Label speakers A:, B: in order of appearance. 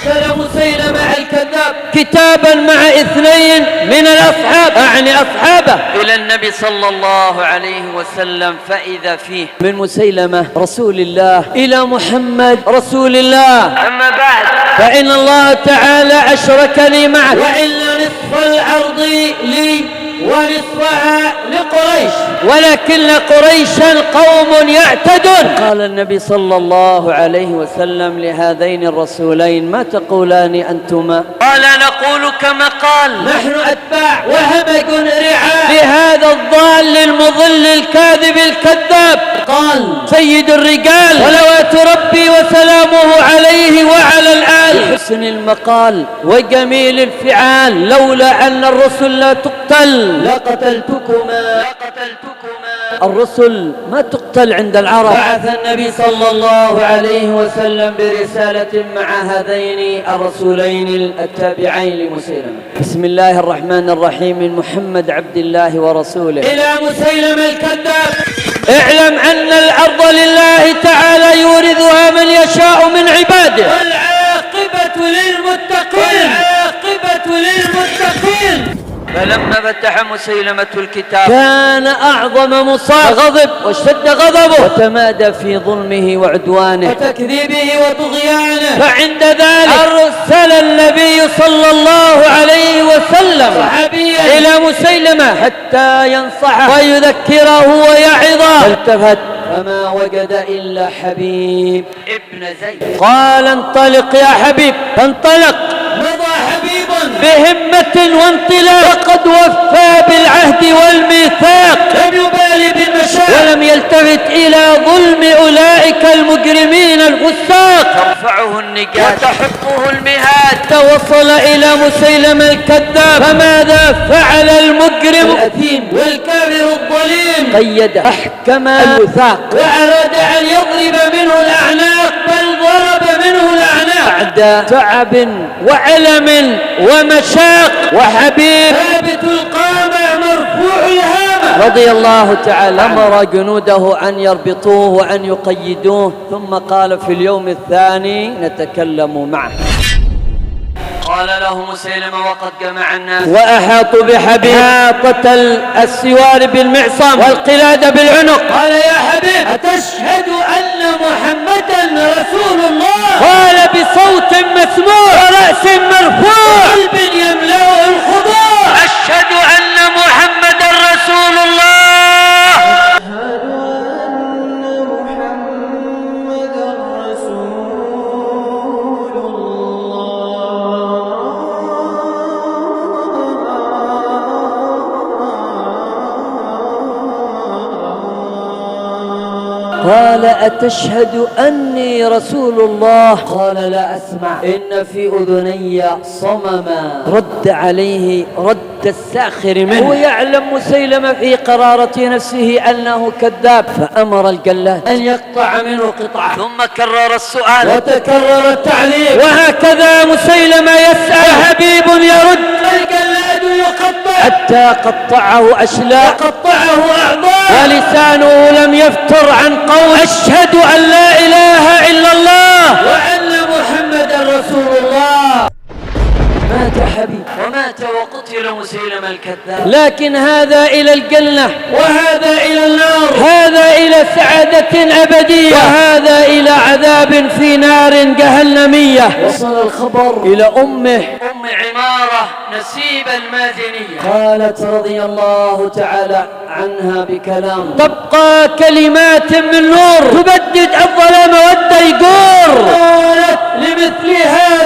A: أرسل مسيلمة الكذاب كتابا مع 2 من الأصحاب، أعني أصحابه، إلى النبي صلى الله عليه وسلم، فإذا فيه من مسيلمة رسول الله إلى محمد رسول الله. أما بعد، فإن الله تعالى أشركني معه، وإلا نصف الأرض لي ونصفها لقريش، ولكن قريشا قوم يعتدون. قال النبي صلى الله عليه وسلم لهذين الرسولين: ما تقولان أنتما؟ قال: نقول كما قال، نحن أتباع وهمج رعاء لهذا الضال المضل الكاذب الكذاب. قال سيد الرجال صلوات ربي وسلامه عليه وعلى الآل، حسن المقال وجميل الفعال، لولا أن الرسل لا تقتل لقتلتكما. الرسل ما تقتل عند العرب. بعث النبي صلى الله عليه وسلم برسالة مع هذين الرسولين التابعين لمسيلمة. بسم الله الرحمن الرحيم، من محمد عبد الله ورسوله إلى مسيلمة الكذاب: اعلم أن الأرض لله تعالى يورثها من يشاء من عباده، والعاقبة للمتقين. فلما فتح مسيلمة الكتاب كان أعظم مصاب غضب، واشتد غضبه، وتمادى في ظلمه وعدوانه وتكذيبه وطغيانه. فعند ذلك أرسل النبي صلى الله عليه وسلم صحابيا إلى مسيلمة حتى ينصحه ويذكره ويعظه، فالتفت فما وجد إلا حبيب ابن زيد. قال: انطلق يا حبيب. فانطلق، مضى حبيب بهمة وانطلاق، وقد وفى بالعهد والميثاق، لم يبالي بالمشاق، ولم يلتفت إلى ظلم أولئك المجرمين الفساق. ترفعه النجاة وتحقه المهاد. وصل إلى مسيلمة الكذاب، فماذا فعل المجرم الأثيم والكافر الظليم؟ قيد، أحكم الوثاق، وأراد أن يضرب منه الأعناق، بل ضرب منه الأعناق بعد تعب وألم ومشاق. وحبيب ثابت القامة مرفوع الهامة رضي الله تعالى أمر جنوده أن يربطوه وأن يقيدوه، ثم قال: في اليوم الثاني نتكلم معه. قال له مسيلمة وقد جمع الناس وأحاطوا بحبيب حاطة السوار بالمعصم والقلادة بالعنق. قال: يا حبيب، أتشهد أن محمدا رسول الله؟ قال بصوت مسموع ورأس مرفوع وقلب يملأ الخضوع: أشهد أن محمدا رسول الله. قال: أتشهد أني رسول الله؟ قال: لا أسمع، إن في أذني صمما. رد عليه رد الساخر منه، ويعلم مسيلمة في قرارة نفسه أنه كذاب، فأمر الجلاد أن يقطع منه قطعة، ثم كرر السؤال وتكرر التعليم، وهكذا مسيلمة يسأل، حبيب يرد، الجلاد يقطع، حتى قطعه أشلاء وقطعه أعضاء، ولسانه لم يفتر عن قول: أشهد أن لا إله إلا الله وأن محمدا رسول الله. مات حبيب ومات وقتل مسيلمة الكذاب. لكن هذا إلى الجنة وهذا إلى النار، هذا إلى سعادة أبدية وهذا إلى عذاب في نار جهنمية. وصل الخبر إلى أم عمارة نسيب المازنية، قالت رضي الله تعالى عنها بكلام: تبقى كلمات من نور تبدد الظلام والديجور. قالت: لمثل هذا